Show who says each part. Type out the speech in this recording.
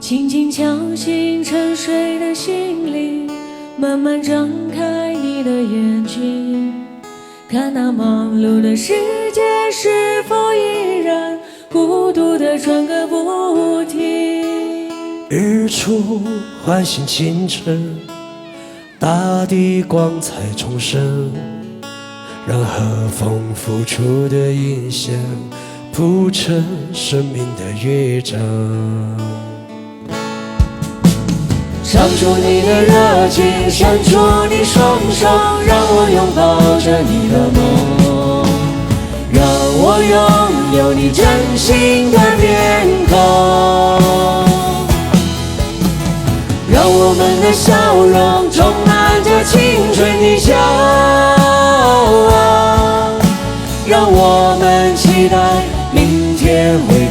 Speaker 1: 轻轻敲醒沉睡的心灵，慢慢张开你的眼睛，看那忙碌的世界是否依然孤独地转个不停。
Speaker 2: 日出唤醒清晨，大地光彩重生，让和风拂出的音响铺成生命的乐章。
Speaker 1: 唱出你的热情，伸出你双手，让我拥抱着你的梦，让我拥有你真心的面孔，让我们的笑容充满着青春的骄傲，让我们期待明天会